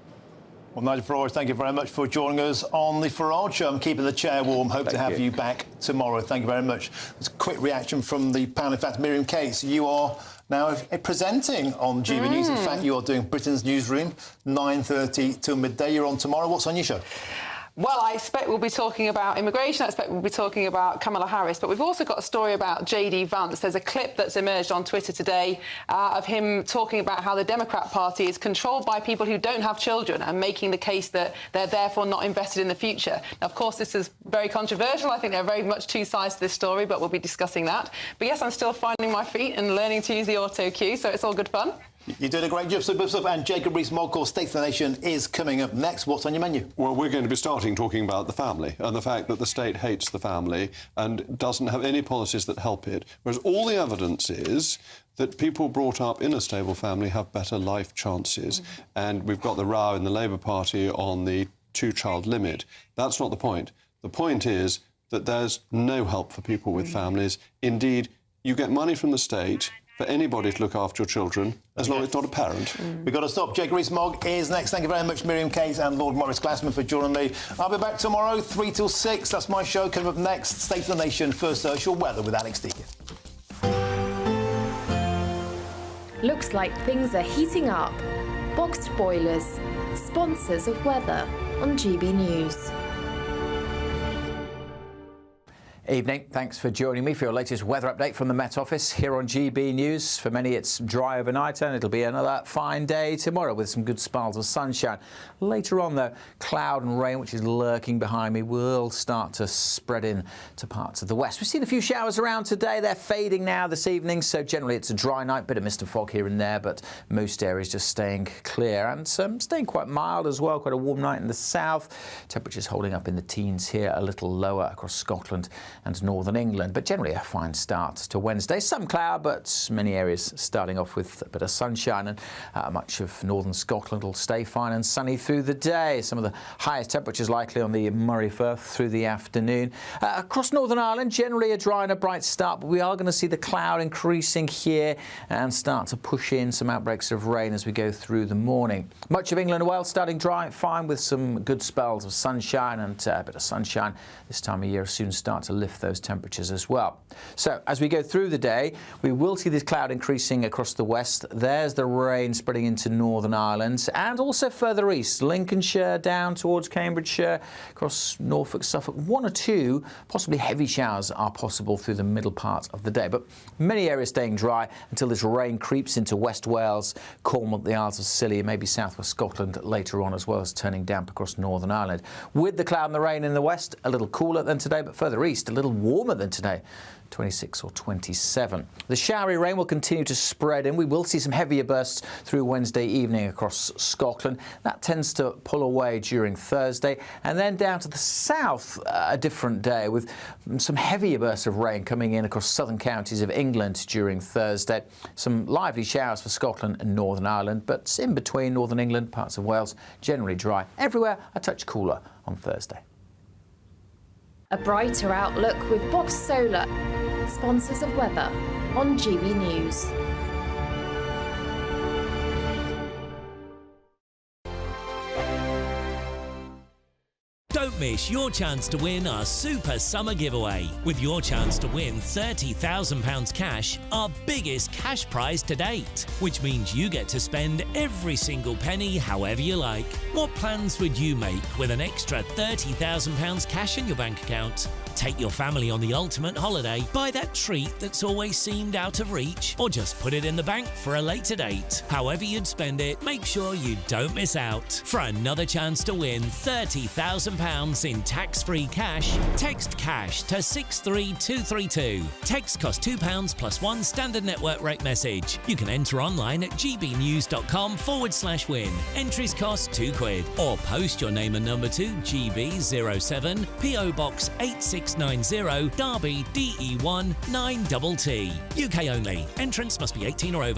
Well, Nigel Farage, thank you very much for joining us on the Farage Show. I'm keeping the chair warm. Hope to have you back tomorrow. Thank you very much. There's a quick reaction from the panel. In fact, Miriam Cates, you are now presenting on GB News. In fact, you are doing Britain's Newsroom, 9:30 till midday. You're on tomorrow. What's on your show? Well, I expect we'll be talking about immigration. I expect we'll be talking about Kamala Harris. But we've also got a story about J.D. Vance. There's a clip that's emerged on Twitter today of him talking about how the Democrat Party is controlled by people who don't have children and making the case that they're therefore not invested in the future. Now, of course, this is very controversial. I think there are very much two sides to this story, but we'll be discussing that. But yes, I'm still finding my feet and learning to use the auto cue, so it's all good fun. You did a great job, super stuff. And Jacob Rees-Mogg, State of the Nation is coming up next. What's on your menu? Well, we're going to be starting talking about the family and the fact that the state hates the family and doesn't have any policies that help it, whereas all the evidence is that people brought up in a stable family have better life chances. And we've got the row in the Labour Party on the two-child limit. That's not the point. The point is that there's no help for people with families. Indeed, you get money from the state for anybody to look after your children, as long as it's not a parent. We've got to stop. Jacob Rees-Mogg is next. Thank you very much, Miriam Cates and Lord Maurice Glassman, for joining me. I'll be back tomorrow, 3 till 6. That's my show. Coming up next, State of the Nation, First Social Weather with Alex Deakin. Looks like things are heating up. Boxed boilers, sponsors of weather on GB News. Evening. Thanks for joining me for your latest weather update from the Met Office here on GB News. For many, it's dry overnight and it'll be another fine day tomorrow with some good spells of sunshine. Later on, though, cloud and rain, which is lurking behind me, will start to spread in to parts of the west. We've seen a few showers around today. They're fading now this evening, so generally it's a dry night. Bit of mist and fog here and there, but most areas just staying clear and staying quite mild as well. Quite a warm night in the south. Temperatures holding up in the teens here, a little lower across Scotland and northern England, but generally a fine start to Wednesday. Some cloud, but many areas starting off with a bit of sunshine, and much of northern Scotland will stay fine and sunny through the day. Some of the highest temperatures likely on the Moray Firth through the afternoon. Across Northern Ireland, generally a dry and a bright start, but we are going to see the cloud increasing here and start to push in some outbreaks of rain as we go through the morning. Much of England and Wales starting dry and fine with some good spells of sunshine, and a bit of sunshine this time of year soon start to lift lift those temperatures as well. So as we go through the day, we will see this cloud increasing across the west. There's the rain spreading into Northern Ireland and also further east, Lincolnshire down towards Cambridgeshire, across Norfolk, Suffolk. 1 or 2 possibly heavy showers are possible through the middle part of the day, but many areas staying dry until this rain creeps into West Wales, Cornwall, the Isles of Scilly, maybe southwest Scotland later on, as well as turning damp across Northern Ireland. With the cloud and the rain in the west, a little cooler than today, but further east, a little warmer than today. 26 or 27. The showery rain will continue to spread in. We will see some heavier bursts through Wednesday evening across Scotland. That tends to pull away during Thursday, and then down to the south a different day with some heavier bursts of rain coming in across southern counties of England during Thursday. Some lively showers for Scotland and Northern Ireland, but in between Northern England, parts of Wales, generally dry. Everywhere a touch cooler on Thursday. A brighter outlook with Box Solar, sponsors of weather on GB News. Don't miss your chance to win our Super Summer Giveaway. With your chance to win £30,000 cash, our biggest cash prize to date, which means you get to spend every single penny however you like. What plans would you make with an extra £30,000 cash in your bank account? Take your family on the ultimate holiday, buy that treat that's always seemed out of reach, or just put it in the bank for a later date. However you'd spend it, make sure you don't miss out. For another chance to win £30,000 in tax-free cash, text CASH to 63232. Text costs £2 plus 1 standard network rate message. You can enter online at gbnews.com/win. Entries cost £2, or post your name and number to GB07 PO Box 8690 Derby DE1 9TT. UK only. Entrants must be 18 or over.